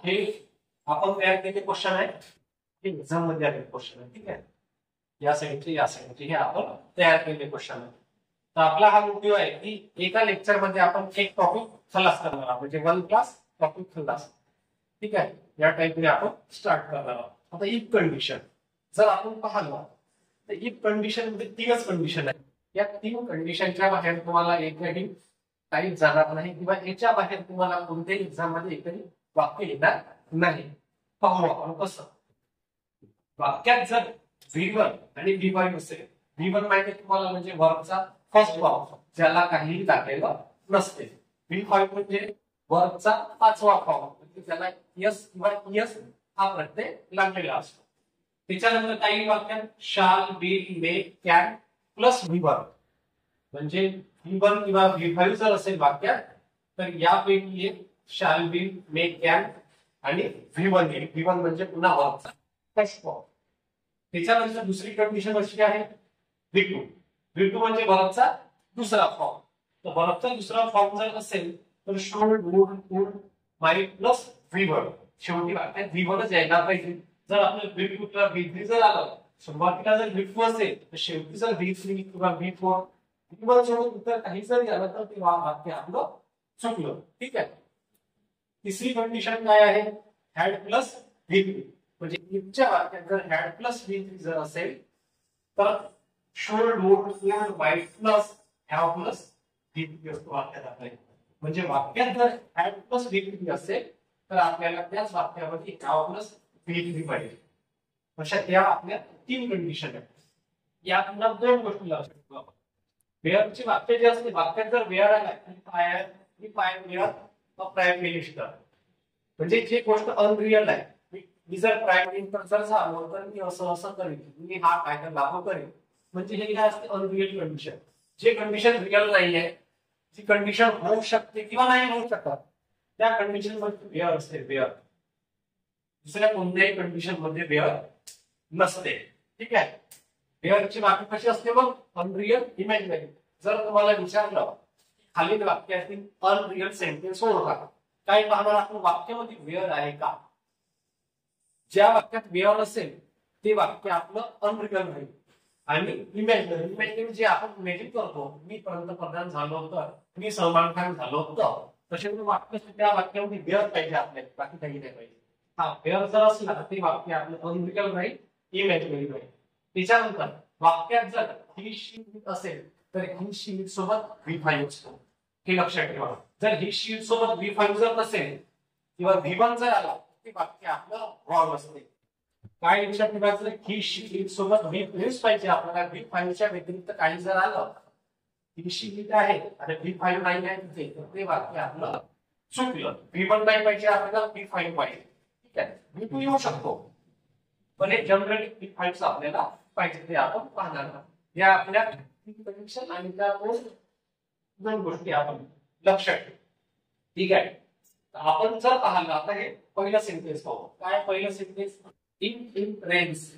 हे आपण तयार केलेले क्वेश्चन आहे, एक्झाम मध्ये आलेले क्वेश्चन आहे. ठीक आहे, या साईडचे हे आपण तयार केलेले क्वेश्चन आहे. तर आपला हा व्हिडिओ आहे की एका लेक्चर मध्ये आपण एक टॉपिक खलास करणार आहोत, म्हणजे 1 क्लास टॉपिक खलास. ठीक आहे, या टाइपने आपण स्टार्ट करणार आहोत. आता इफ कंडिशन जर आपण पाहिलं तर इफ कंडिशन मध्ये 3च कंडिशन आहे. या 3 कंडिशनच्या बाहेर तुम्हाला एकही काही जाणार नाही, किंवा याच्या बाहेर तुम्हाला कोणत्याही एक्झाम मध्ये एकही वाक्य येणार नाही. पाहू आपण कसं. वाक्यात जर V1 आणि V5 असेल, V1 माहिती तुम्हाला म्हणजे वर्बचा फर्स्ट फॉर्म ज्याला काहीही लागलेलं नसते. V5 म्हणजे वर्बचा 5वा फॉर्म म्हणजे त्याला यस किंवा यस हा प्रत्यय लागलेला असतो. त्याच्यानंतर काही वाक्यात शाल, will, may, can plus V1 म्हणजे V1 किंवा V5 जर असेल वाक्यात तर यापैकी एक शाल, विल, मे, कॅन आणि V1 येईल. V1 म्हणजे पुन्हा वर्बचा फर्स्ट फॉर्म. त्याच्यानंतर दुसरी कंडिशन अशी आहे V2. V2 म्हणजे वर्बचा दुसरा फॉर्म. तर वर्बचा दुसरा फॉर्म जर असेल तर शुड, वुड, कुड, माइट प्लस V1. शेवटी वाक्यात V1च यायला पाहिजे. जर आपलं V2 किंवा V3 जर आलं, सुरुवातीला जर V2 असेल तर शेवटी जर V3 किंवा V4 V1 सोडून इतर काही जर झालं तर ते वाक्य आपलं चुकलं. ठीक आहे. तिसरी कंडिशन काय आहे, हॅड प्लस V3. म्हणजे इफच्या वाक्यात जर हॅड प्लस V3 जर असेल तर शुड, वुड, कुड, might plus have plus V3 असतो वाक्यात आपल्या. म्हणजे वाक्यात जर हॅड प्लस V3 असेल तर आपल्याला त्याच वाक्यामध्ये हॅव प्लस V3 पाहिजे. अशा त्या आपल्या 3 कंडिशन आहेत. या पुन्हा 2 गोष्टी लक्षात ठेवा. वेअरची वाक्य जे असते, वाक्यात जर वेअर आला की पाय वेअर प्राईम मिनिस्टर म्हणजे जे गोष्ट अनरिअल आहे, मी जर प्राईम मिनिस्टर जर झालो तर मी असं करेन, मी हा कायदा लागू करेन, म्हणजे हे काय असते अनरिअल कंडिशन. जे कंडिशन रिअल नाही आहे, जी कंडिशन होऊ शकते किंवा नाही होऊ शकत, त्या कंडिशन मध्ये वेअर असते. वेअर दुसऱ्या कोणत्याही कंडिशन मध्ये वेअर नसते. ठीक आहे. वेअरची वाक्य कशी असते मग, अनरिअल, इमॅजिनरी. जर तुम्हाला विचारलं खालील वाक्यातील अनरिअल सेंटेन्स ओळखा, काय पाहणार आपण वाक्यामध्ये वेअर आहे का. ज्या वाक्यात वेअर असेल ते वाक्य आपलं अनरिअल राहील. आणि इमॅजिनरी जे आपण इमॅजिन करतो, मी पंतप्रधान झालो होतं, मी सलमान खान झालो होतं, तसे वाक्य त्या वाक्यामध्ये वेअर पाहिजे आपल्याला, बाकी काही नाही पाहिजे. हा वेअर जर असला तर ते वाक्य आपलं अनरिअल राहील, इमॅजिनरी राहील. त्याच्यानंतर वाक्यात जर ही शीट असेल तर ही शीट सोबत V5 असतो, हे लक्षात ठेवा. जर ही शीट सोबत V5 जर नसेल किंवा V1 जर आला ते वाक्य आपलं रॉंग असते. काय लक्षात ठेवायचं, ही शीट सोबत V5 पाहिजे आपल्याला. V5 च्या व्यतिरिक्त काही जर आलं, ही शीट आहे आणि V5 नाही आहे तिथे, तर ते वाक्य आपलं चुकलं. V1 नाही पाहिजे आपल्याला, V5 पाहिजे. ठीक आहे. V2 येऊ शकतो पण हे जनरली V5 आपल्याला पाहिजे, ते आपण पाहणार आहोत. या आपल्या कंडिशन आणि त्या 2 गोष्टी आपण लक्षात ठेवू. ठीक आहे. आपण जर पाहिलं आता हे पहिलं सेंटेन्स पाहू. काय पहिलं sentence, in rains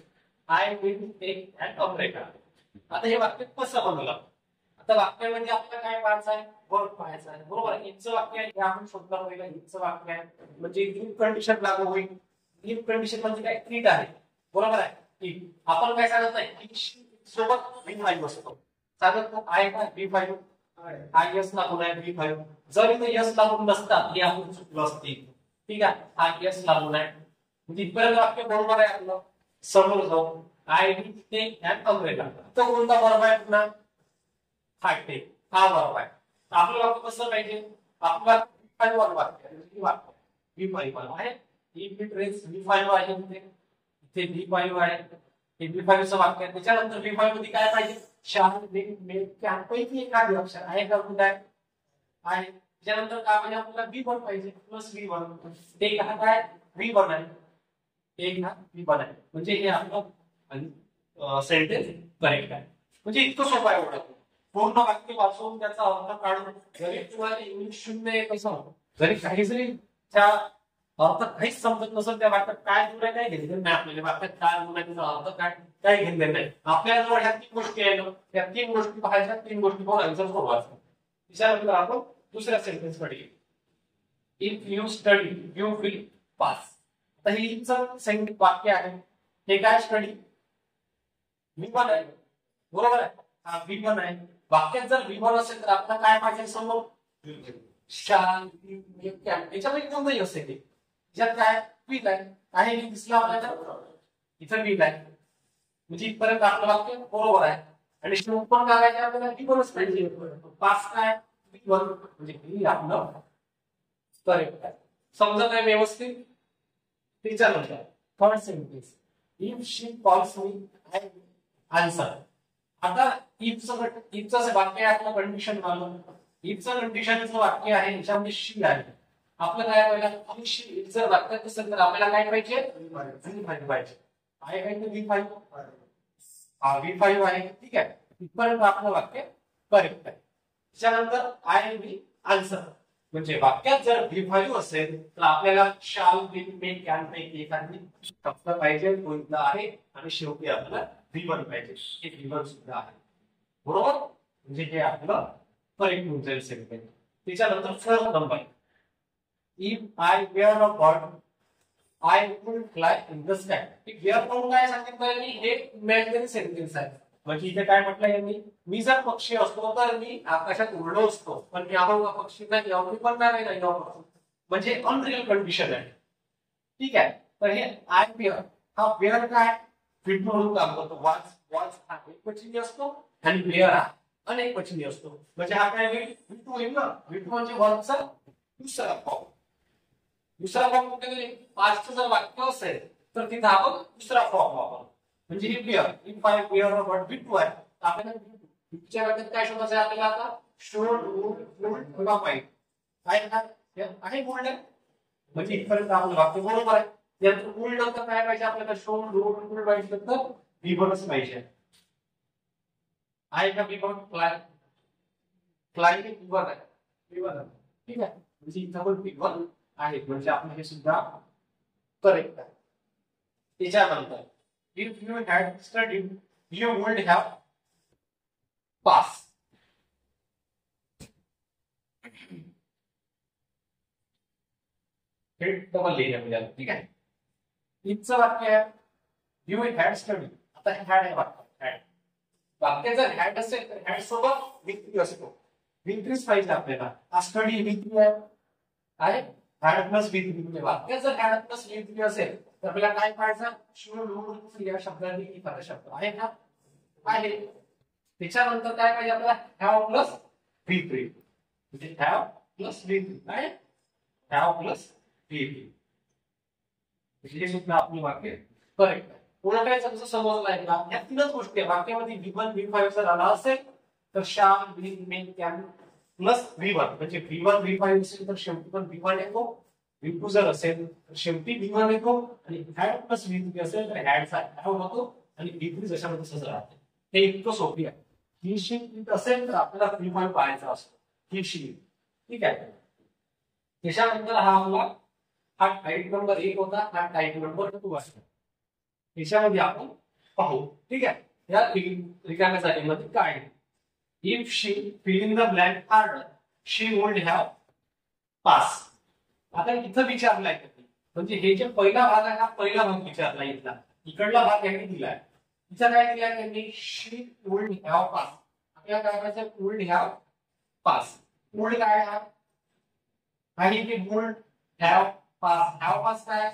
I will take an umbrella. आता हे वाक्य कसं बनवलं. आता वाक्यामध्ये आपल्याला काय पाहायचं आहे, वर्ब पाहायचं आहे. बरोबर आहे. इथचं वाक्य आहे, हे आपण शोधलं पहिलं. इथचं वाक्य आहे म्हणजे इफ कंडिशन लागू होईल. इफ कंडिशन म्हणजे काय, इट आहे. बरोबर आहे. आपण काय सांगत नाही, सोबत V5 असतो. सांगत आहे का V5 आय यस लागून आहे V5. जर इथे यस लागून नसतात हे आपण चुकलं असते. ठीक आहे. हा यस लागून आहे म्हणजे इथपर्यंत वाक्य बरोबर आहे आपलं. समोर जाऊ I will take an umbrella. तो कोणता वर्ब आहे पुन्हा, हा टेक, हा वर्ब आहे. आपलं वाक्य कसं पाहिजे, आपलं V5 वर वाक्य V5 आहे. इफ इट रेन्स V5 आहे, इथे V5 आहे, हे V5 चं वाक्य आहे. त्याच्यानंतर V5 मध्ये काय पाहिजे, शाल, विल, मे, कॅन पैकी एखादे अक्षर आहे का, कुठे आहे. त्याच्यानंतर काय पाहिजे आपल्याला, V1 पाहिजे प्लस V1. ते काय V1 आहे, एक हा V1 आहे. म्हणजे हे आपलं सेंटेन्स करेक्ट आहे. म्हणजे इतकं सोपं आहे एवढं. पूर्ण वाक्य वाचून त्याचा अर्थ काढून, जरी तुम्हाला इंग्लिश शून्य कसं, जरी काही जरी त्या अर्थ काहीच समजत नसेल त्या वाक्यात काय तुला काय घेतलं नाही, आपल्याला वाक्यात काय बोलायचं अर्थ काय घेतलं नाही. आपल्याजवळ ह्या 3 गोष्टी आहेत, त्या 3 गोष्टी पाहायच्या, 3 गोष्टी पाहून आन्सर सोडवायचा. त्याच्यानंतर आपण दुसऱ्या सेंटेन्स कडे, if you study you will pass. आता हे इथचं वाक्य आहे, हे काय स्टडी V1 आहे, बरोबर आहे. हा V1 आहे. वाक्यात जर V1 असेल तर आपल्याला काय पाहिजे समोर शाल याच्यामध्ये कोणतंही असेल ते, ज्यात काय V लाईन आहे हे दिसलं आपल्याला, इथं V लाईन म्हणजे इथपर्यंत आपलं वाक्य बरोबर आहे. आणि शेवट पण काय आपल्याला V1च पाहिजे. पास काय V1 म्हणजे हे आपलं करेक्ट आहे. समजत आहे व्यवस्थित. त्याच्यानंतर third sentence, if she calls me I answer. आता इफचं वाक्य आहे आपलं कंडिशन वालं. इफचं कंडिशनचं वाक्य आहे, याच्यामध्ये शी आहे. आपलं काय पहिला शी जर वाक्यात असेल तर आपल्याला काय पाहिजे V5 पाहिजे. आहे काय ते V5. हा V5 आहे, ठीक आहे. इथपर्यंत आपलं वाक्य करेक्ट आहे. त्याच्यानंतर आय बी आन्सर म्हणजे वाक्यात जर V5 असेल तर आपल्याला शाल विल मे कॅन पैकी एखादी फक्त पाहिजे कोणतं आहे, आणि शेवटी आपल्याला V1 पाहिजे. हे V1 सुद्धा आहे, बरोबर. म्हणजे हे आपलं करेक्ट होऊन जाईल सेंटेन्स. त्याच्यानंतर fourth number, if I were a bird I would fly in the sky. Were म्हणून काय सांगितलं मी, हे इमॅजिनरी सेंटेन्स आहे. म्हणजे इथे काय म्हटलं यांनी, मी जर पक्षी असतो तर मी आकाशात उडलो असतो, पण मी आहो पक्षी नाही, मी पण नाही, म्हणजे अनरिअल कंडिशन आहे, ठीक आहे. तर हे आय वेअर, हा वेअर काय फिट म्हणून काम करतो. वॉच हा एकवचनी असतो आणि वेअर हा अनेकवचनी असतो. म्हणजे हा काय विटू होईल ना. विटू म्हणजे वॉचचा दुसरा फॉर्म. दुसरा फॉर्म कुठे पास्टचं जर वाक्य असेल तर तिथे आपण दुसरा फॉर्म वापरतो. म्हणजे हे were, if I were a bird विटू आहे. आपल्याला विटूच्या वाक्यात काय शोधायचं आहे आपल्याला आता, शोड वुड किंवा पाईप. काय आहे बोलणं म्हणजे इथपर्यंत आपलं वाक्य बरोबर आहे. यानंतर वुड नंतर काय पाहिजे आपल्याला, शोड वुड पाहिजे तर V1च पाहिजे. आहे का V1 फ्लाय, फ्लाय हे V1 आहे, V1 ठीक आहे. म्हणजे इथं पण V1 आहे, म्हणजे आपण हे सुद्धा करेक्ट आहे. त्याच्यानंतर if you had studied you would have passed. हे डबल लिहिलं, ठीक आहे. इथचं वाक्य आहे you had studied. आता हॅड आहे वाक्य. वाक्य जर हॅड असेल तर हॅड सोबत V3 असतो. V3 पाहिजे आपल्याला. हा स्टडी V3 आहे, हॅड प्लस V3. म्हणजे वाक्य जर हॅड प्लस V3 असेल तर आपल्याला काय पाहिजे, शुड वुड या शब्दांनी एखादा शब्द आहे का, आहे. त्याच्यानंतर काय पाहिजे आपल्याला, हॅव प्लस V3. म्हणजे हॅव प्लस V3 आहे, हॅव प्लस V3. हे सुद्धा आपलं वाक्य करेक्ट आहे. पुन्हा काय समजलं आहे का, या तीनच गोष्टी आहे. वाक्यामध्ये V1 V5 जर आला असेल तर shall will may can plus V1 म्हणजे V1 V5 असेल तर शेवटी पण V1 येतो. V2 जर असेल तर शेवटी V1 येतो. आणि हॅड प्लस V3 असेल तर हॅडचा हॅव होतो आणि V3 जशामध्ये तसंच राहते. हे इतकं सोपी आहे. ही शीट असेल तर आपल्याला V5 पाहायचा असतो, ही शीट, ठीक आहे. त्याच्यानंतर हा आपला हा टाईप नंबर 1 होता, हा टाईप नंबर 2 आहे. याच्यामध्ये आपण पाहू, ठीक आहे. या रिकाम्या जागेमध्ये काय, if she fill in the blank had she would have pass. आता इथं विचारलाय म्हणजे हे जे पहिला भाग आहे हा पहिला भाग विचारला, इथला इकडला भाग यांनी दिलाय. इथं काय दिलाय त्यांनी, शी वुड हॅव पास. आपल्याला काय करायचं, वुड हॅव पास. वुड काय हा आणि ते would have pass. Have pass काय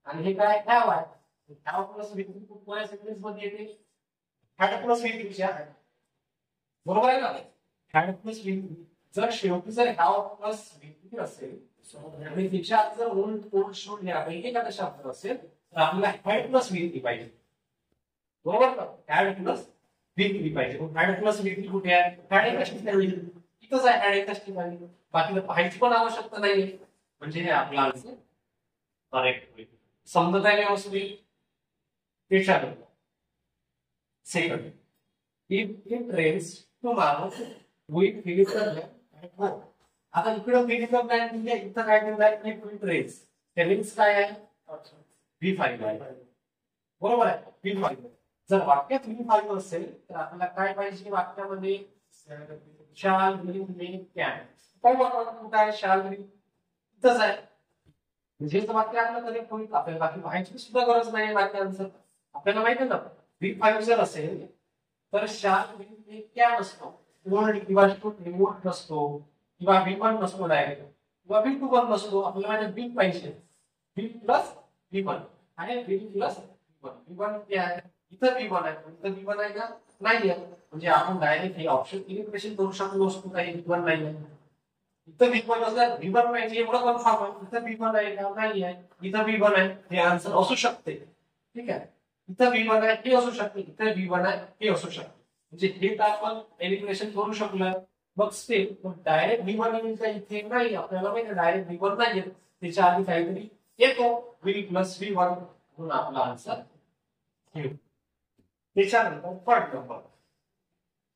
आणि हे काय हॅव आहे. हॅव प्लस V3 कोणत्या सेंटेन्स मध्ये येते, हॅड प्लस V3 बरोबर आहे ना. हॅड प्लस V3 जर शेवटी जर हॅव प्लस V3 असेल आणि त्याच्यात जर वुड शुड या पैकी एखादा शब्द असेल तर आपल्याला हॅड प्लस V3 पाहिजे, बरोबर का. हॅड प्लस V3 पाहिजे. हॅड प्लस V3 कुठे आहे, हॅड एकाच ठिकाणी इथंच आहे, हॅड एकाच ठिकाणी. बाकी पाहायची पण आवश्यकता नाहीये. म्हणजे हे आपला आन्सर करेक्ट होईल. समजत आहे व्यवस्थित. त्याच्यानंतर second, if it rains tomorrow we fill in the blank. आता इकडे फिल इन द ब्लँक म्हणजे इथं काय दिलंय, इफ इट रेन्स. रेन्स काय आहे, V5 आहे, बरोबर आहे. V5 जर वाक्यात V5 असेल तर आपल्याला काय पाहिजे वाक्यामध्ये, शाल विल मे कॅन. काय वापरतो, काय शाल विल इथंच आहे. म्हणजे वाक्य आपलं तरी होईल, आपल्याला बाकी व्हायची सुद्धा गरज नाही वाक्यांचं. आपल्याला माहिती आहे ना, V5 जर असेल तर शार्प क्या नसतो, ओल्ड किंवा रिमोट नसतो, किंवा V1 नसतो डायरेक्ट, किंवा V2 पण नसतो. आपल्याला माहिती V पाहिजे, V प्लस V1 आणि V प्लस V1. V1 काय आहे, इथं V1 आहे, इथं V1 आहे का नाही आहे. म्हणजे आपण डायरेक्ट हे ऑप्शन इलिमिनेशन करू शकतो असतो, काही V1 नाही आहे. इथं V1 असलं, V1 पाहिजे एवढं कन्फर्म आहे. इथं V1 आहे का नाही आहे, इथं V1 आहे, हे आन्सर असू शकते. ठीक आहे, इथं V1 आहे हे असू शकते, इथं V1 आहे हे असू शकते. म्हणजे हे तर आपण एलिमिनेशन करू शकलो. मग स्टेप डायरेक्ट V1 येईल का इथे नाही, आपल्याला माहिती डायरेक्ट V1 नाही येत, त्याच्या आधी काहीतरी येतो V प्लस V1 म्हणून आपला आन्सर घेऊ. त्याच्यानंतर third number,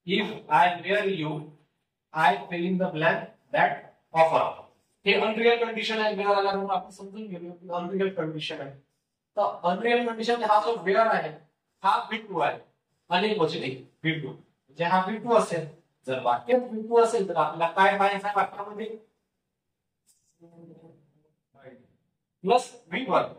if I were you I fill in the blank that offer. हे अनरियल कंडिशन आहे, वेअर आला म्हणून आपण समजून गेलो की अनरियल कंडिशन आहे. तर अनरियल कंडिशन हा जो वेअर आहे हा V2 आहे आणि पॉझिटिव्ह V2. म्हणजे हा V2 असेल, जर वाक्यात V2 असेल तर आपल्याला काय पाहायचं आहे वाक्यामध्ये, प्लस V1.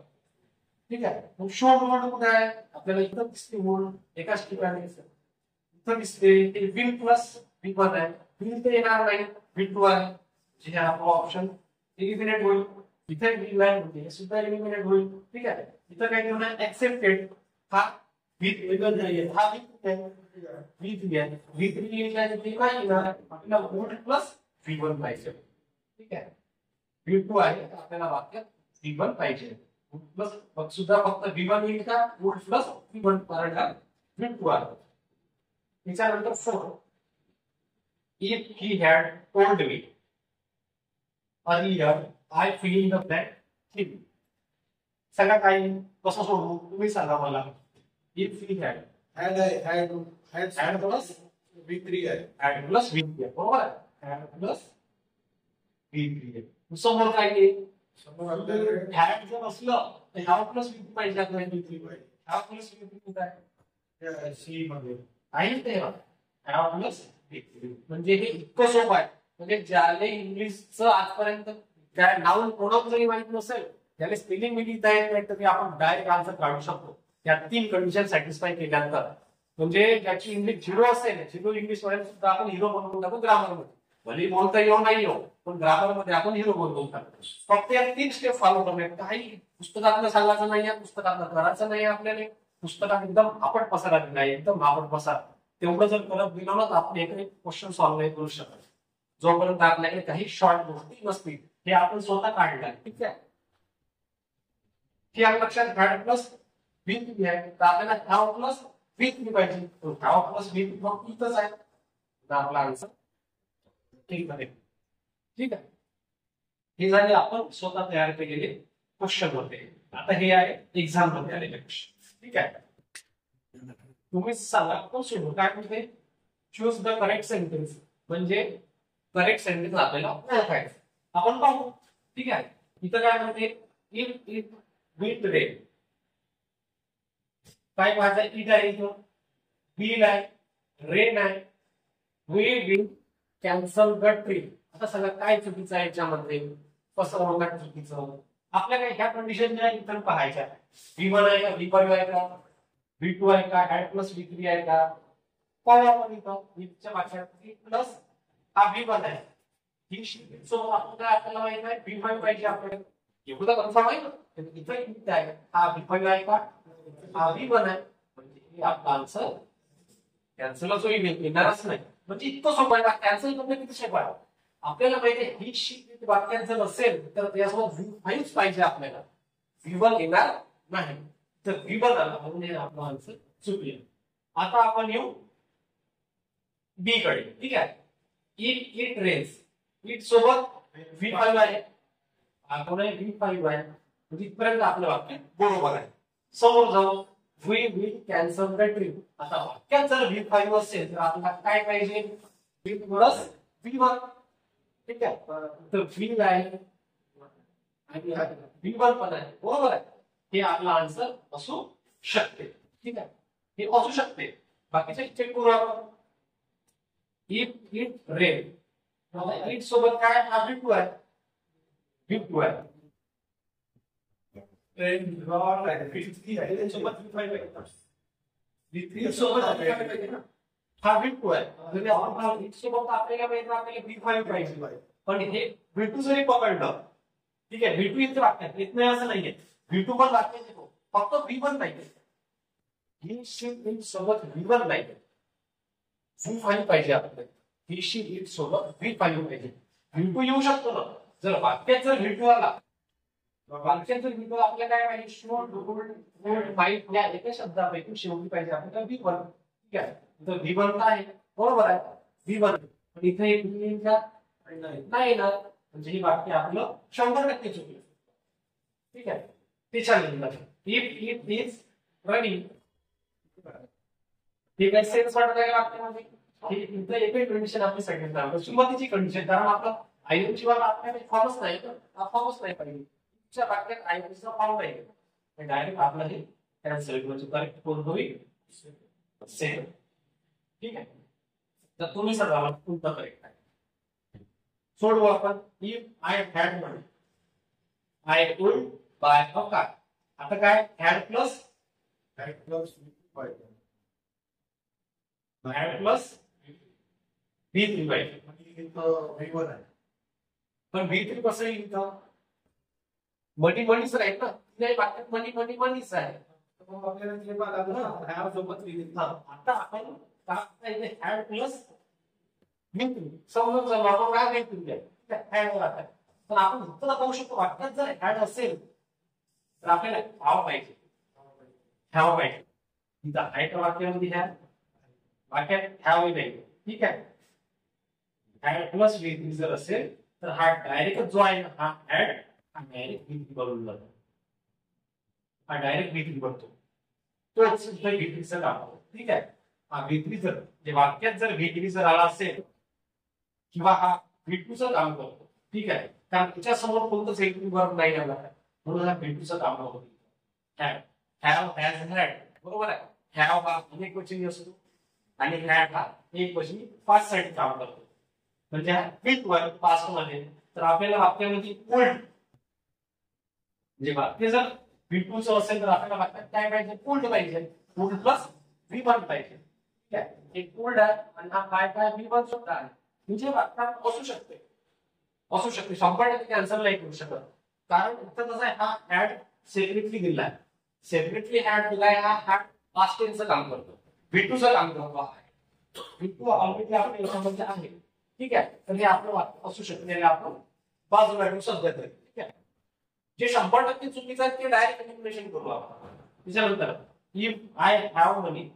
ठीक आहे, मग शो मोड कुठे आहे, आपल्याला इथं दिसते मोड एकाच ठिकाणी इथं दिसते, ते V प्लस V1 आहे. V ते येणार नाही, V2 आहे. जे आपला ऑप्शन एलिमिनेट होईल. इथे V लाईन होते सुद्धा एलिमिनेट होईल. ठीक आहे, इथं काय होणार, एक्सेप्टेड हा V1 नाही, हा V3 आहे. V3 नाही ना, आपल्याला वोल्ट प्लस V1 पाहिजे. ठीक आहे, V2 आहे आपल्याला वाक्यात V1 पाहिजे. प्लस मग सुद्धा फक्त V1 येईल का, वोल्ट प्लस V1 कारण हा V2 आहे. त्याच्यानंतर 4, if he had told me earlier I feel the blank thing. सगळं काही कसं सोडवू तुम्ही सांगा मला. if he had plus V3 आहे, had प्लस V3 आहे, बरोबर आहे, had प्लस V3 आहे. समोर काय आहे, had जर असलं तर ह्या प्लस V3 पाहिजे, आपल्याला V3 पाहिजे. ह्या प्लस V3 कुठे आहे, सी मध्ये आहे ते ह्या प्लस V3. म्हणजे हे इतकं सोपं आहे. म्हणजे ज्याला इंग्लिशचं आजपर्यंत काय नाउन प्रोनाउन जरी माहित नसेल, ज्याला स्पेलिंग बी लिहिता येत नाही, तरी आपण डायरेक्ट आन्सर काढू शकतो या 3 कंडिशन सॅटिस्फाय केल्यानंतर. म्हणजे ज्याची इंग्लिश 0 असेल, 0 इंग्लिश मध्ये सुद्धा आपण हिरो बनवून टाकू ग्रामर मध्ये. भले बोलता येऊ नाही येऊ, पण ग्रामर मध्ये आपण हिरो बनवून टाकतो. फक्त या 3 स्टेप फॉलो करणे. काही पुस्तकातलं सांगायचं नाही, पुस्तकातलं करायचं नाही, आपल्याला पुस्तकात एकदम आपण पसारा नाही, एकदम आपण पसारा. तेवढं जर करत गेलो ना तर आपण एक क्वेश्चन सॉल्व्ह नाही करू शकत, जोपर्यंत आपल्याकडे काही शॉर्ट गोष्टी नसतील. हे आपण स्वतः काढलं. ठीक आहे, हे आपल्या लक्षात घ्या. प्लस V3 आहे तर आपल्याला ह्या प्लस V3 पाहिजे, ह्या प्लस V3 मग इथंच आहे, तर आपला आन्सर ठीक आहे. ठीक आहे, हे झाले आपण स्वतः तयार केलेले क्वेश्चन होते. आता हे आहे एक्झाम मध्ये आलेले क्वेश्चन. ठीक आहे, तुम्ही सांगा आपण सोडू काय म्हणते, चूज द करेक्ट सेंटेन्स. म्हणजे करेक्ट सेंटेन्स आपल्याला ओळखायचं. आपण पाहू. ठीक आहे, इथं काय म्हणते, इफ इट विल रेन. काय पाहायचं, इट आहे, इथं विल आहे, रेन आहे, we will cancel the trip. आता सगळं काय चुकीचं आहे याच्यामध्ये, कसं ओळखायचं चुकीचं. आपल्याला ह्या कंडिशन इथं पाहायच्या, V1 आहे का, V5 आहे का, V2 आहे का, ऍड प्लस V3 आहे का. पाहू आपण इथं च्या मागच्या प्लस हा V1 आहे. ही सोबत आपल्याला माहित आहे V5 पाहिजे आपल्याला, एवढं कन्फर्म आहे ना. इथं किती आहे, हा V5 आहे का, हा V1 आहे. म्हणजे आपला आन्सर कॅन्सलच होईल, येणारच नाही. म्हणजे इतकं सोपं आहे, कॅन्सल करणं किती सोपं आहे. आपल्याला माहिती आहे ही शीट वाक्यात जर असेल तर त्यासोबत V5 पाहिजे आपल्याला, V1 येणार नाही. तर V1 आला म्हणजे आपला आन्सर चुकले. आता आपण येऊ बी कडे. ठीक आहे, इट रेन्स. इट सोबत V5 आहे, आपण V5 आहे, म्हणजे इथपर्यंत आपलं वाक्य बरोबर आहे. समोर जाऊ, we will cancel the trip. आता वाक्यात जर V5 असेल तर आपल्याला काय पाहिजे, V प्लस V1. ठीक आहे, तर विल आहे आणि V1 पण आहे, बरोबर आहे. हे आपला आन्सर असू शकते. ठीक आहे, हे असू शकते. बाकीचे चेक करू आपण. इफ इट रेन, इट सोबत काय, हा V2 आहे. V2 आहे. V3 सोबत हा V2 आहे. सोबत आपल्याला माहिती आपल्याला V5 पाहिजे, पण हे V2 जरी पकडलं ठीक आहे, V2 इथे वाक्यात येत नाही असं नाहीये, V2 पण वाक्यात येतो, फक्त V1 नाही. ही शीट इन सोबत V1 नाही, V5 पाहिजे आपल्याला. ही शीट इन सोबत V5 पाहिजे. V2 येऊ शकतो ना, जर वाक्यात जर V2 आला, वाक्यात जर V2 आपल्याला काय पाहिजे, शोड वोल्ट फाईव्ह या एका शब्दापैकी शेवटी पाहिजे आपल्याला V1. ठीक आहे, तर V1 काय आहे, बरोबर आहे V1, पण इथे एक नाही ना, म्हणजे ही वाक्य आपलं 100% चुकलं. ठीक आहे, ते चालेल. इफ इट इज रनिंग, हे काय सेन्स वाटत आहे वाक्यामध्ये, ही इथं एकच कंडिशन आपली सांगितलं, सुरुवातीची कंडिशन, कारण आपला आयएम शिवाय आपल्याकडे फॉर्मच नाही, तर फॉर्मच नाही पाहिजे. तुमच्या वाक्यात आयएमचा फॉर्म नाही, डायरेक्ट आपलं हे कॅन्सल म्हणजे करेक्ट कोण होईल, सेम. ठीक आहे, तर तुम्ही सांगा कोणतं करेक्ट आहे. सोडवू आपण. If I had money, I would buy a car. आता काय, हॅड प्लस V3 पाहिजे, V1 आहे, पण V3 कसं येईल इथं, मनी मनीच राहील ना, नाही वाक्यात मनी मनी मनीच आहे. आता आपण हॅड प्लस V3 समजून आपण काय V3 हॅड, पण आपण उत्तर पाहू शकतो वाक्यात जर हॅड असेल तर आपल्याला हॅव पाहिजे, हॅव पाहिजे. इथं हॅड वाक्यामध्ये हॅव, वाक्यात हॅव नाही. ठीक आहे, हॅड प्लस V3 जर असेल तर हा डायरेक्ट जो आहे हा हॅड, हा डायरेक्ट V3 बनून जातो, हा डायरेक्ट V3 बनतो, तोच V3 चा काम. ठीक आहे, हा V3 जर जे वाक्यात जर V3 जर आला असेल किंवा हा V2 चं काम करतो. ठीक आहे, कारण त्याच्या समोर कोणतंच एक वर्ब नाही आला, म्हणून हा V2 चं काम करतो. हॅव, हॅव हॅज हॅड, बरोबर आहे. हॅव हा एकवचनी असतो आणि हॅड हा एकवचनी पास्ट साठी काम करतो, म्हणजे विथ वर्ब पास्ट मध्ये. तर आपल्याला वाक्यामध्ये वुल्ड, म्हणजे वाक्य जर V2 चं असेल तर आपल्याला वाक्यात काय पाहिजे, वुल्ड पाहिजे, वुल्ड प्लस V1 पाहिजे. ठीक आहे, एक वुल्ड आहे आणि हा काय काय V1 सुद्धा आहे, म्हणजे वाक्यात असू शकते, 100% कॅन्सल नाही करू शकत, कारण उत्तर कसं आहे, हा हॅड सेपरेटली दिलाय, सेपरेटली हॅड दिलाय, हा हॅड पास्ट टेन्सचं काम करतो, V2 चं काम करतो. V2 ऑलरेडी आपल्या याच्यामध्ये आहे. ठीक आहे, तर हे आपलं वाक्य असू शकते, आपण बाजूला ठेवू सध्या तरी. ठीक आहे, जे 100% चुकीचं आहे ते डायरेक्ट एलिमिनेशन करू आपण. त्याच्यानंतर if I have money,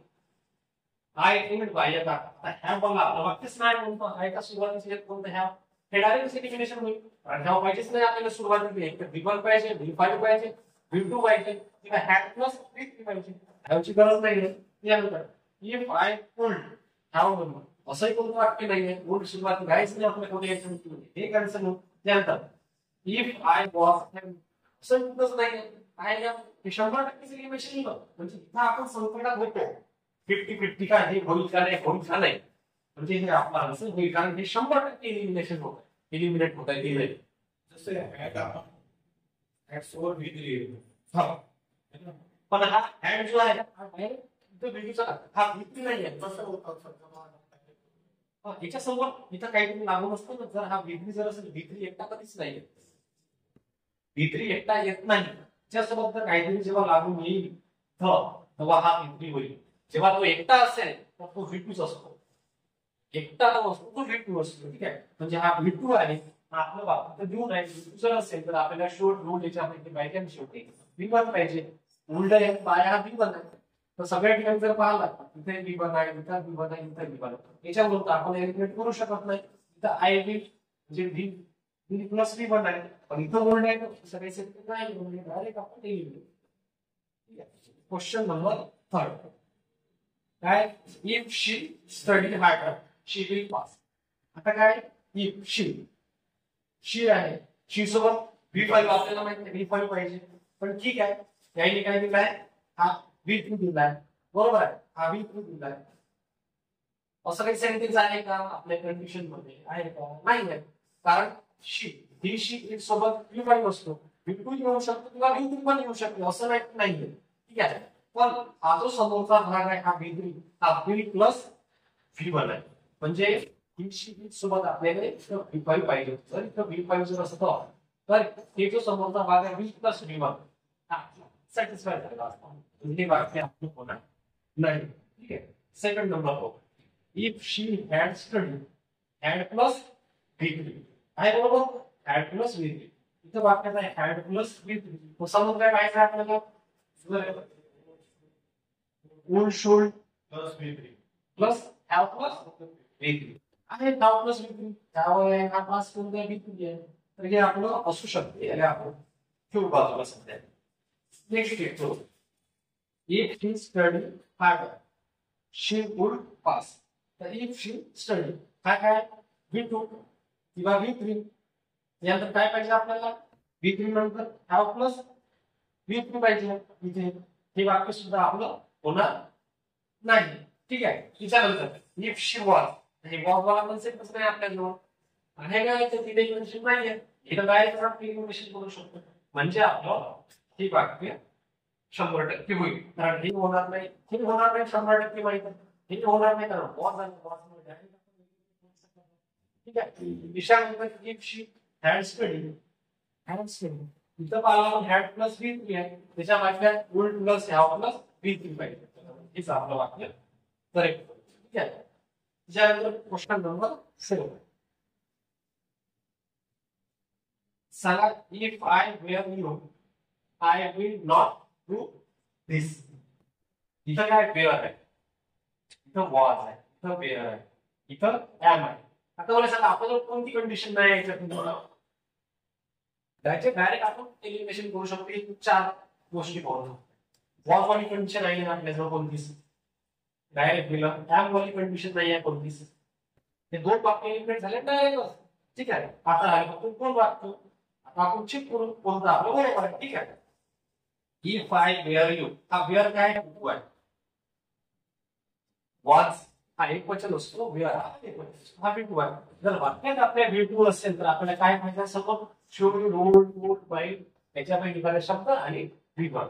I would buy a car. Have बघा आपलं वाक्यच नाही म्हणतो, आय का सुरुवातीचे कोणतं हॅव, हे डायरेक्ट एलिमिनेशन होईल. हॅव पाहिजेच नाही आपल्याला सुरुवातीला, एक V1 पाहिजे, V5 पाहिजे, V2 पाहिजे, किंवा हॅड प्लस V3 पाहिजे, हॅवची गरज नाहीये. यानंतर इफ आय वुड हॅव मनी, असंही कोणतं वाक्य नाहीये, वुड सुरुवाती घ्यायचं नाही आपल्या कोणी याच्यामध्ये, हे कॅन्सल होईल. त्यानंतर इफ आय वॉज, असं कुठंच नाहीये, आय एम हे 100% एलिमिनेशन होतं, म्हणजे इथं आपण संकटात होतो. 50-50 काय हे होईल का नाही, होईल का नाही, म्हणजे हे आपलं आन्सर होईल, कारण हे 100% एलिमिनेशन होत आहे, एलिमिनेट होत आहे दिलंय. जसं हॅड सोबत V3, पण हा हॅड जो आहे हा डायरेक्ट V2 चा, हा V3 नाही आहे. याच्या समोर इथं काहीतरी लागून असतं ना, जर हा V3 जर असेल, V3 एकटा कधीच नाही येत, V3 एकटा येत नाही, त्याच्यासोबत जर काहीतरी जेव्हा लागून येईल तेव्हा हा V3 होईल. जेव्हा तो एकटा असेल तर तो V2 असतो, एकटा असतो तो V2 असतो. ठीक आहे, म्हणजे हा V2 आहे, आपलं वाक्य देऊन आहे. V2 जर असेल तर आपल्याला शोध रूल याच्यामध्ये पाहिजे, शेवटी V1 पाहिजे, उलट आहे बाय हा V1 आहे. तर सगळ्या ठिकाणी जर पाहिला इथे V1 आहे, इथं V1 आहे, इथं V1 आहे, याच्यावरून आपण एलिमिनेट करू शकत नाही. इथं आय विल म्हणजे V प्लस V1 आहे, पण इथं उलट आहे तर सगळ्याचे नाही, म्हणजे डायरेक्ट आपण एलिमिनेट. ठीक आहे, क्वेश्चन नंबर 3 काय, if she study harder she will pass. आता काय, इफ शी आहे, शी सोबत V5 आपल्याला माहिती आहे, V5 पाहिजे, पण ठीक आहे, याने काय दिलाय, हा V3 दिलाय, बरोबर आहे, हा V3 दिलाय. असं काही सेंटेन्स आहे का आपल्या कंडिशन मध्ये, आहे का, नाही आहे, कारण शी ही शी सोबत V5 असतो, V2 येऊ शकतो किंवा V3 पण येऊ शकतो, असं नाहीये. ठीक आहे. पण हा जो समोरचा भाग आहे हा V3 हा V प्लस V1 आहे. म्हणजे ही शी सोबत आपल्याकडे V5 पाहिजे. जर इथं V5 जर असतं तर हे जो समोरचा भाग आहे V प्लस V1 हा सॅटिस्फाय झाला असता. म्हणजे वाक्य आपलं होणार नाही. ठीक आहे. सेकंड नंबर बघू. If she had study had plus V3 आहे बरोबर, हॅड प्लस V3 इथं वाक्यात आहे हॅड प्लस V3. मग समोर काय पाहिजे आपल्याला, would should plus V3 plus have plus V3 आहे. हॅव प्लस V3 त्यामुळे हा पास करून द्या V3 आहे. तर हे आपलं असू शकते. याला आपण ठेवू बाजूला सध्या. नेक्स्ट येतो. If she study hard she would pass. तर इफ शी स्टडी हा काय V2 किंवा V3 यानंतर काय पाहिजे आपल्याला, V3 नंतर हॅव प्लस V3 पाहिजे. इथे हे वाक्य सुद्धा आपलं होणार नाही. ठीक आहे. त्याच्यानंतर इफ शी वॉज, हे वॉज वाला कन्सेप्टच नाही आपल्याजवळ आहे काय, तर तिथे इक्वेशन नाहीये. इथं काय आपण इक्वेशन करू शकतो. म्हणजे आपलं हे वाक्य 100% होईल. कारण हे होणार नाही, हे होणार नाही 100% माहिती आहे. हे होणार नाही कारण वॉज आणि वॉज मध्ये आहे. ठीक आहे. विषयानंतर if she had study had study इथं पाहिलं आपण हॅड प्लस V3 आहे. त्याच्या वाक्यात would plus have plus V3 पाहिजे. हेच आपलं वाक्य करेक्ट. ठीक आहे. त्याच्यानंतर क्वेश्चन नंबर 7. चला, if I were you I will not do this. इथं काय वेअर आहे, इथं वॉज आहे, इथं वेअर आहे, इथं एम आहे. आता मला सांगा आपण कोणती कंडिशन नाही याच्यात, डायरेक्ट आपण एलिमिनेशन करू शकतो. की 4 गोष्टी करू. वॉज वाली कंडिशन आहे ना आपल्याजवळ कोणतीच, डायरेक्ट दिलं. एम वाली कंडिशन नाही आहे कोणतीच. हे 2 वाक्य एलिमिनेट झाले डायरेक्ट. ठीक आहे. आता आहे कोण वाक्य, आता आपण चेक करून कोणतं आपलं बरोबर आहे. ठीक आहे. इफ आय वेअर यू हा वेअर काय आहे, वॉज हा एक वचन असतो, वेअर हा एक वचन असतो, हा V2 आहे. जर वाक्यात आपल्या V2 असेल तर आपल्याला काय पाहिजे, suppose should would would bite याच्यापैकी निघाले शब्द आणि V1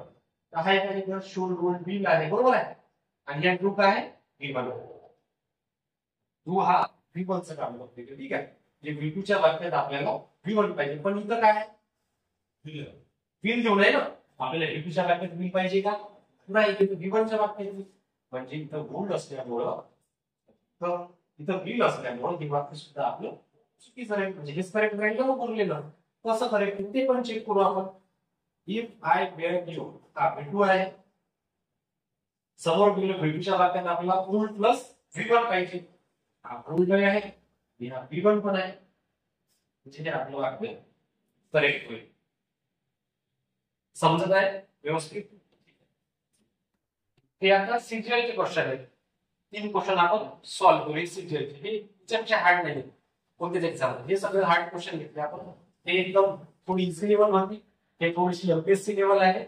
हा आहे. शुड वुड विल आहे बरोबर आहे. आणि या टू काय आहे V1. टू हा V1 चं काम करते. ठीक आहे. जे V2 च्या वाक्यात आपल्याला V1 पाहिजे, पण इथं काय आहे विल देऊ नये ना आपल्याला. V2 च्या वाक्यात विल पाहिजे का नाही, इथं V1 च्या वाक्यात. म्हणजे इथं वुड असल्यामुळं तर इथं विल असल्यामुळं हे वाक्य सुद्धा आपलं चुकीचं आहे. म्हणजे हेच करेक्ट राहील का बोललेलं, कसं करेक्ट ते पण चेक करू आपण. इफ आय वेअर यू हा V2 आहे. समोर दिलेलं V2 च्या वाक्यात आपल्याला वुड प्लस V1 पाहिजे. हा वुड आहे, हा V1 पण आहे. म्हणजे हे आपलं वाक्य करेक्ट होईल. समजत आहे व्यवस्थित. हे आता सीजीएल चे क्वेश्चन आहेत. 3 क्वेश्चन आपण सॉल्व्ह करू. सीजीएल चे हे त्याच्यापेक्षा हार्ड नाही कोणतेच एक्झाम. हे सगळे हार्ड क्वेश्चन घेतले आपण. हे एकदम थोडी इझी लेवल मध्ये, हे थोडीशी एमपीएससी लेवल आहे.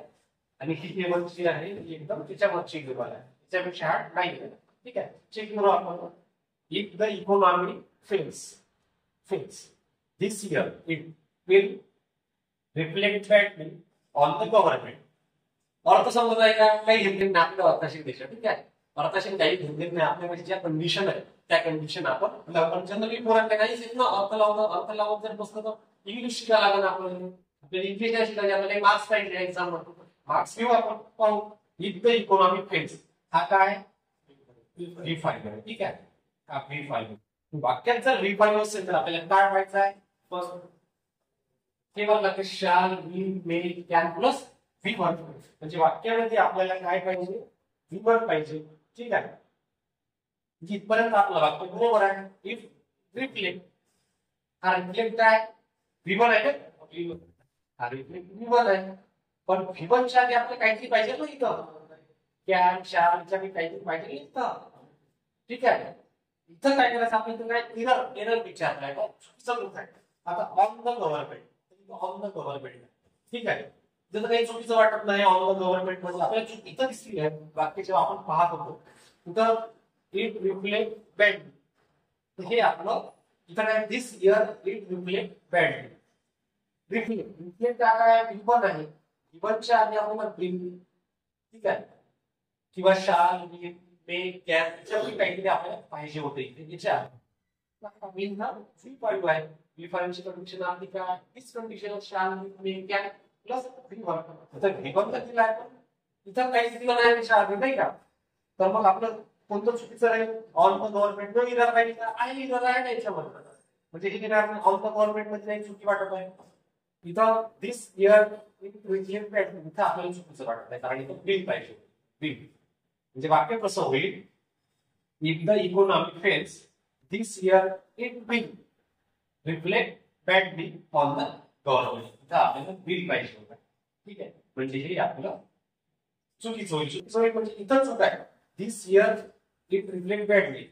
आणि ही लेवलची आहे एकदम त्याच्यावरची लेवल आहे, त्याच्यापेक्षा हार्ड नाही. ठीक आहे. चेक करू आपण. If the economy fails this year it will reflect badly on the government. अर्थ समजत आहे का, काही घेतले नाही आपल्या अर्थशास्त्र देशात. ठीक आहे. अर्थशास्त्र काही घेतले नाही आपल्याकडे, ज्या कंडिशन आहे त्या कंडिशन आपण जनरली पोरांना काहीच येत ना. अर्थ लावत जर बसलं तर इंग्लिश शिकायला लागेल आपल्याला. आपल्याला इंग्लिश नाही शिकायचे, आपल्याला मार्क्स पाहिजे एक्झाम मध्ये. मार्क्स घेऊ आपण. पाहू. इफ द इकॉनॉमी फेल्स हा काय V5 आहे. ठीक आहे. हा V5 वाक्यात जर V5 असेल तर आपल्याला काय व्हायचं आहे, फर्स्ट केवळ लक्ष shall will may can plus V1. म्हणजे वाक्यामध्ये आपल्याला काय पाहिजे, V1 पाहिजे. ठीक आहे. जिथपर्यंत आपलं वाक्य बरोबर आहे. इफ रिफ्लेक्ट हा रिफ्लेक्ट काय V1 आहे का, हा रिफ्लेक्ट V1 आहे. पण V1 च्या आधी आपल्याला काहीतरी पाहिजे ना इथं, कॅन शालच्या काहीतरी पाहिजे इथं. ठीक आहे. इथं काय करायचं आपण, इथं काय एरर विचारलाय का चुकीचं आहे. आता on the government, on the government. ठीक आहे. जर काही चुकीचं वाटत नाही ऑन द गव्हर्नमेंट म्हणजे आपल्याला चूक इथं दिसली आहे. वाक्य जेव्हा आपण पाहत होतो तिथं इट रिफ्लेक्ट बॅडली, हे आपलं इथं काय this year it reflect badly. Reflect काय V1 आहे, V1च्या आधी आपल्याला ब्रिंग, ठीक आहे, किंवा शाल मे कॅपच्या काहीतरी आपल्याला पाहिजे होते इथे याच्या V5 आहे. V5 ची कंडिशन आधी काय, इस कंडिशन शाल मे कॅप प्लस V1. तर V1 तर दिला आहे, पण इथं काहीच दिलं नाही त्याच्या आधी, नाही का? तर मग आपलं कोणतं चुकीचं आहे? On the government no error राहील का? आहे, इरर आहे याच्यामध्ये. म्हणजे हे इरर ऑन द गव्हर्नमेंट मध्ये चुकी वाटत आहे. इथं दिस इयर इथं आपल्याला चुकीचं वाटत आहे, कारण इथं बिल पाहिजे, बिल. म्हणजे वाक्य कसं होईल, if the economy fails this year it will reflect badly on the government. इथं आपल्याला बिल पाहिजे होतं, ठीक आहे. म्हणजे हे आपलं चुकीचं होईल. चुकीचं होईल म्हणजे इथं चूक आहे. दिस इयर इट रिफ्लेक्ट बॅडली,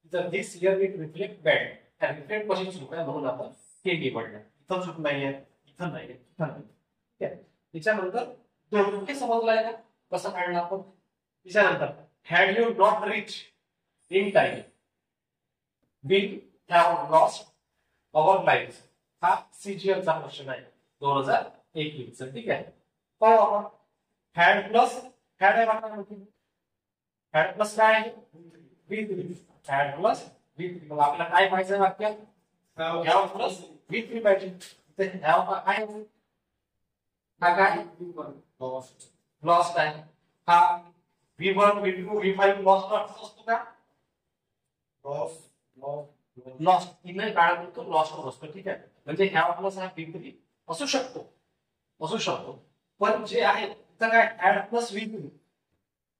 इथं दिस इयर इट रिफ्लेक्ट बॅड. त्या रिफ्लेक्ट पासून चूक आहे म्हणून आपण हे निवडलं. इथं चूक नाहीये, इथं नाहीये, इथं नाही, ठीक आहे. त्याच्यानंतर दोन समजलाय का कसं काढलं आपण. त्याच्यानंतर had you not reach in time will have lost our life. हा CGL चा क्वेश्चन आहे 2021 चा, ठीक आहे. पाहू हॅड प्लस हॅड आहे वाक्यामध्ये, हॅड प्लस काय आहे, V3. Had plus V3. मग आपल्याला काय पाहिजे वाक्यात, हॅव प्लस V3 पाहिजे. तर हॅव काय आहे, हा काय लॉस्ट आहे. हा V1 V2 V5 लॉस्ट असतो का, लॉस्ट इथे काळात तो लॉस्ट असतो, ठीक आहे. म्हणजे हॅव प्लस हा V3 असू शकतो, असू शकतो. पण जे आहे तर काय ऍड प्लस V3,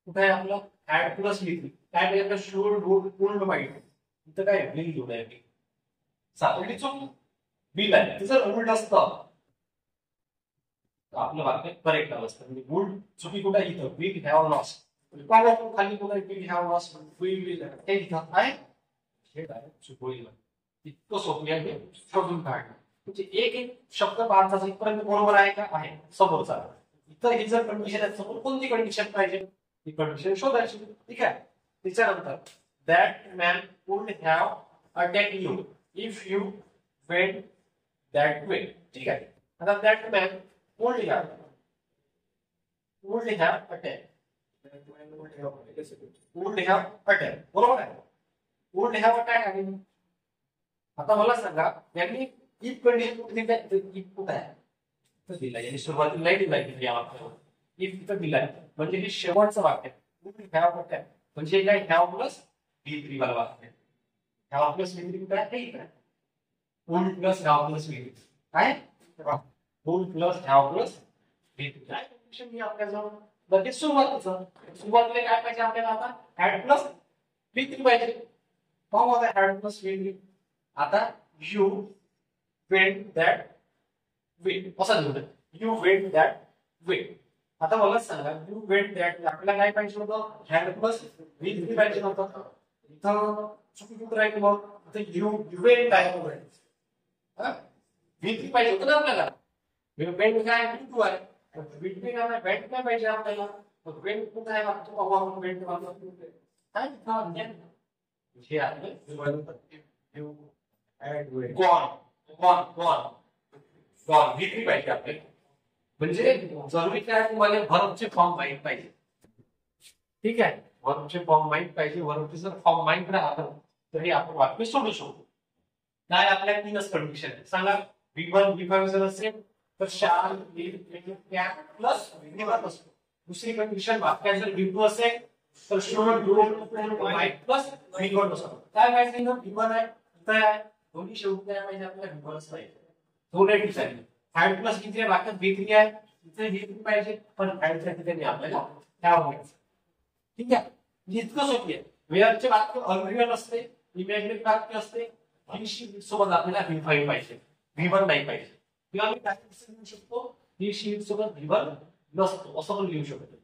कुठे आहे आपलं ऍड प्लस V3, काय म्हणजे आपलं शुड वुड पूर्ण पाहिजे. इथं काय बिल लिहून आहे, सापडली चूक, बिल आहे. तिचं उलट असतं आपलं वाक्य करेक्ट असतं. म्हणजे वुड चुकी कुठे इथं, विल हॅव लॉस्ट. खाली कुठे विल हॅव लॉस्ट, विल हे इथं आहे, हे डायरेक्ट चूक होईल. इतकं सोपं आहे शोधून काढणं. म्हणजे एक एक शब्द भारताचा इथपर्यंत बरोबर आहे का, आहे समोरचा. इथं ही जर कंडिशन आहे, समोर कोणती कंडिशन पाहिजे ती कंडिशन शोधायची, ठीक आहे. त्याच्यानंतर that man would have attack you if you went that way, ठीक आहे. आता that man would have attack, would have attack बरोबर आहे. वुड हॅव अटॅक आहे. आता मला सांगा यांनी इफ कंडिशन कुठे दिली, इफ कुठे आहे तर दिला, यांनी सुरुवातीला नाही दिला या वाक्यावर, इफ इथं दिलाय म्हणजे हे शेवटचं वाक्य आहे. वुड हॅव अटॅक म्हणजे काय, हॅव प्लस V3 वाला वाक्य आहे. हॅव प्लस V3 काय आहे, would plus have plus V3 काय, would plus have plus V3 काय कंडिशन मी आपल्याजवळ. लगेच सुरुवातीला काय पाहिजे आपल्याला, आता हॅड प्लस V3 पाहिजे. पाहू आता हॅड प्लस V3. आता यू वेंट दॅट वे असं लिहून, यू वेंट दॅट वे. आता मला सांगा यू वेंट दॅट आपल्याला काय पाहिजे होतं, हॅड प्लस V3 पाहिजे होतं. इथं चुकी कुठं राहील मग, इथं यू वेंट आहे V3 पाहिजे होतं ना आपल्याला. वेंट काय V2 आहे, V2 काय वेंट काय पाहिजे आपल्याला. मग वेंट कुठं आहे बघतो, पाहू आपण वेंट काय हे आहे गॉन V3 पाहिजे आपल्याला. म्हणजे जरुरी काय, तुम्हाला व्हर्बचे फॉर्म माहित पाहिजे, ठीक आहे. व्हर्बचे फॉर्म माहित पाहिजे. व्हर्बचे जर फॉर्म माहित राहिलं तरी आपण वाक्य सोडू शकतो. काय आपल्या तीनच कंडिशन आहे सांगा. V1 V5 जर असेल तर shall will can plus V1 असतो. दुसरी कंडिशन वाक्यात जर V2 असेल तर should would might plus V1 असतो. काय माहिती V1 आहे इथं आहे, दोन्ही शेवटी काय पाहिजे आपल्याला V1 पाहिजे. दोन्ही ठिकाणी हॅड प्लस किती आहे, वाक्यात V3 आहे, इथे V3 पाहिजे, पण हॅडच्या ठिकाणी आपल्याला हॅव घ्यायचं, ठीक आहे. इतकं सोपी आहे. वेअरचे वाक्य अनरियल असते, इमॅजिनरी वाक्य असते. ही शीट सोबत आपल्याला V5 पाहिजे, V1 नाही पाहिजे. किंवा मी काय लिहू शकतो, ही शीट सोबत V1 नसतो असं पण लिहू शकतो,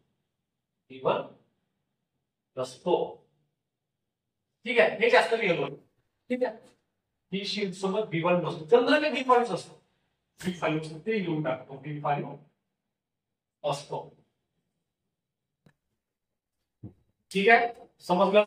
V1 नसतो, ठीक आहे. हे जास्त लिहिलं, ठीक आहे. ही शीट सोबत V1 नसतो, चंद्र काय V5 असतो, V5 ते लिहून टाकतो, V5 असतो, ठीक आहे. समजलं.